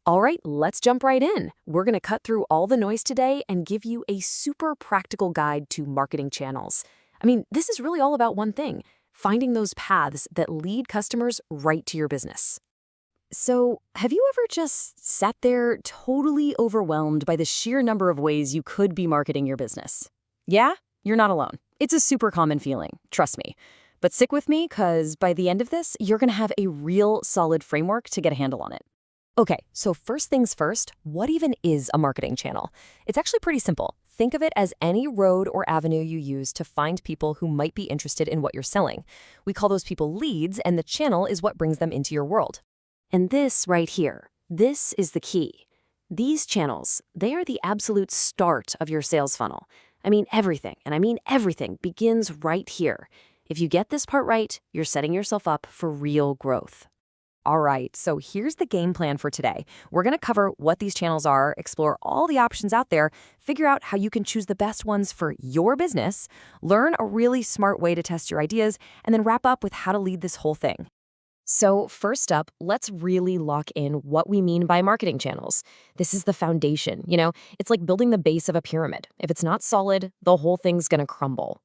All right, let's jump right in. We're going to cut through all the noise today and give you a super practical guide to marketing channels. This is really all about one thing: finding those paths that lead customers right to your business. So, have you ever just sat there totally overwhelmed by the sheer number of ways you could be marketing your business? Yeah, you're not alone. It's a super common feeling, trust me. But stick with me, because by the end of this, you're going to have a real solid framework to get a handle on it. Okay, so first things first, what even is a marketing channel? It's actually pretty simple. Think of it as any road or avenue you use to find people who might be interested in what you're selling. We call those people leads, and the channel is what brings them into your world. And this right here, this is the key. These channels, they are the absolute start of your sales funnel. Everything, and I mean everything, begins right here. If you get this part right, you're setting yourself up for real growth. All right, so here's the game plan for today. We're going to cover what these channels are, explore all the options out there, figure out how you can choose the best ones for your business, learn a really smart way to test your ideas, and then wrap up with how to lead this whole thing. So first up, let's really lock in what we mean by marketing channels. This is the foundation, it's like building the base of a pyramid. If it's not solid, the whole thing's going to crumble.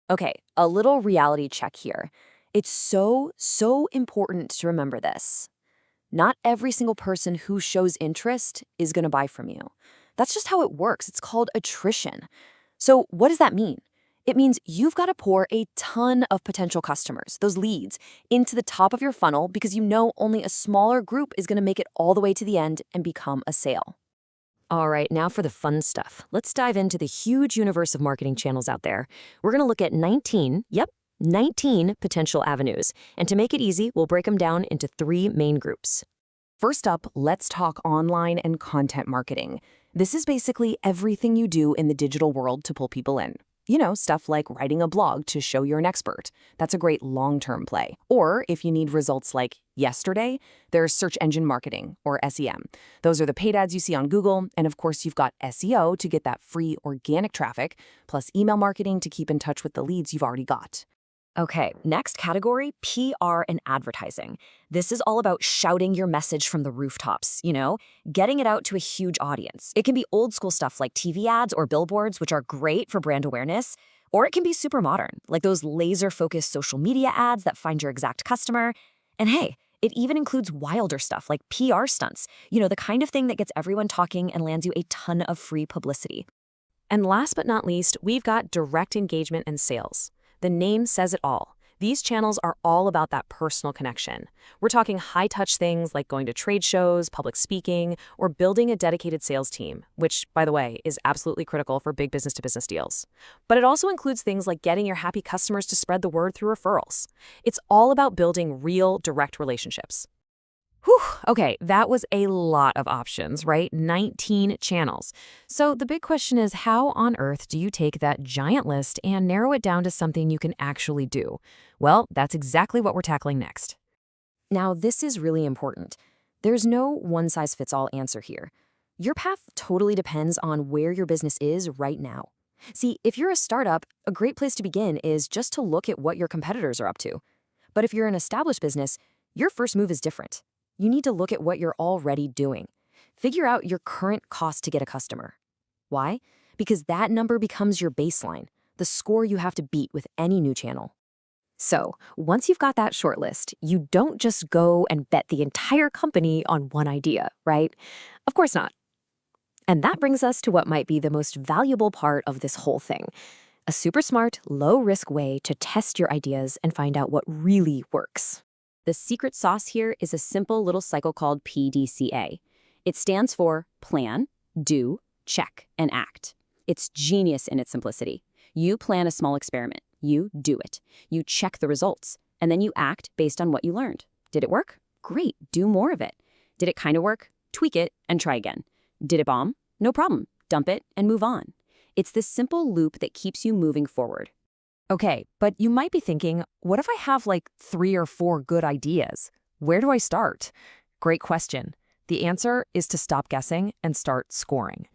Okay, a little reality check here. It's so important to remember this. Not every single person who shows interest is going to buy from you. That's just how it works. It's called attrition. So what does that mean? It means you've got to pour a ton of potential customers, those leads, into the top of your funnel because you know only a smaller group is going to make it all the way to the end and become a sale. All right, now for the fun stuff. Let's dive into the huge universe of marketing channels out there. We're going to look at 19 potential avenues. And to make it easy, we'll break them down into 3 main groups. First up, let's talk online and content marketing. This is basically everything you do in the digital world to pull people in. Stuff like writing a blog to show you're an expert. That's a great long-term play. Or if you need results like yesterday, there's search engine marketing, or SEM. Those are the paid ads you see on Google. And of course, you've got SEO to get that free organic traffic, plus email marketing to keep in touch with the leads you've already got. Okay, next category, PR and advertising. This is all about shouting your message from the rooftops, getting it out to a huge audience. It can be old school stuff like TV ads or billboards, which are great for brand awareness, or it can be super modern, like those laser-focused social media ads that find your exact customer. And hey, it even includes wilder stuff like PR stunts, the kind of thing that gets everyone talking and lands you a ton of free publicity. And last but not least, we've got direct engagement and sales. The name says it all. These channels are all about that personal connection. We're talking high-touch things like going to trade shows, public speaking, or building a dedicated sales team, which, by the way, is absolutely critical for big business-to-business deals. But it also includes things like getting your happy customers to spread the word through referrals. It's all about building real, direct relationships. Whew, okay, that was a lot of options, right? 19 channels. So the big question is, how on earth do you take that giant list and narrow it down to something you can actually do? Well, that's exactly what we're tackling next. Now, this is really important. There's no one-size-fits-all answer here. Your path totally depends on where your business is right now. See, if you're a startup, a great place to begin is just to look at what your competitors are up to. But if you're an established business, your first move is different. You need to look at what you're already doing. Figure out your current cost to get a customer. Why? Because that number becomes your baseline, the score you have to beat with any new channel. So, once you've got that short list, you don't just go and bet the entire company on one idea, right? Of course not. And that brings us to what might be the most valuable part of this whole thing: a super smart, low-risk way to test your ideas and find out what really works. The secret sauce here is a simple little cycle called PDCA. It stands for plan, do, check, and act. It's genius in its simplicity. You plan a small experiment. You do it. You check the results. And then you act based on what you learned. Did it work? Great, do more of it. Did it kind of work? Tweak it and try again. Did it bomb? No problem. Dump it and move on. It's this simple loop that keeps you moving forward. Okay, but you might be thinking, what if I have like 3 or 4 good ideas? Where do I start? Great question. The answer is to stop guessing and start scoring.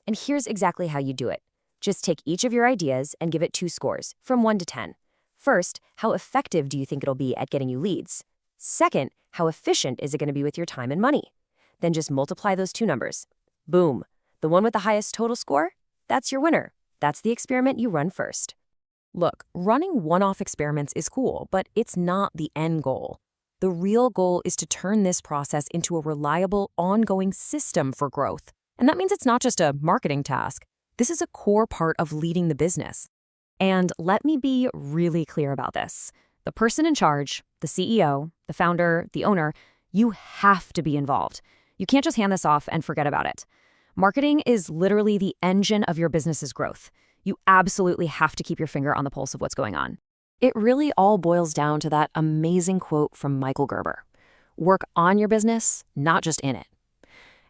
And here's exactly how you do it. Just take each of your ideas and give it 2 scores, from 1 to 10. First, how effective do you think it'll be at getting you leads? Second, how efficient is it going to be with your time and money? Then just multiply those two numbers. Boom. The one with the highest total score? That's your winner. That's the experiment you run first. Look, running one-off experiments is cool, but it's not the end goal. The real goal is to turn this process into a reliable, ongoing system for growth. And that means it's not just a marketing task. This is a core part of leading the business. And let me be really clear about this. The person in charge, the CEO, the founder, the owner, you have to be involved. You can't just hand this off and forget about it. Marketing is literally the engine of your business's growth. You absolutely have to keep your finger on the pulse of what's going on. It really all boils down to that amazing quote from Michael Gerber. Work on your business, not just in it.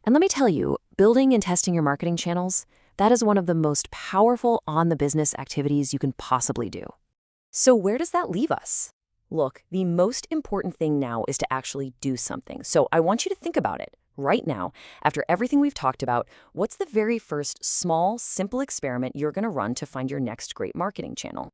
And let me tell you, building and testing your marketing channels, that is one of the most powerful on-the-business activities you can possibly do. So where does that leave us? Look, the most important thing now is to actually do something. So I want you to think about it right now. After everything we've talked about, what's the very first small, simple experiment you're going to run to find your next great marketing channel?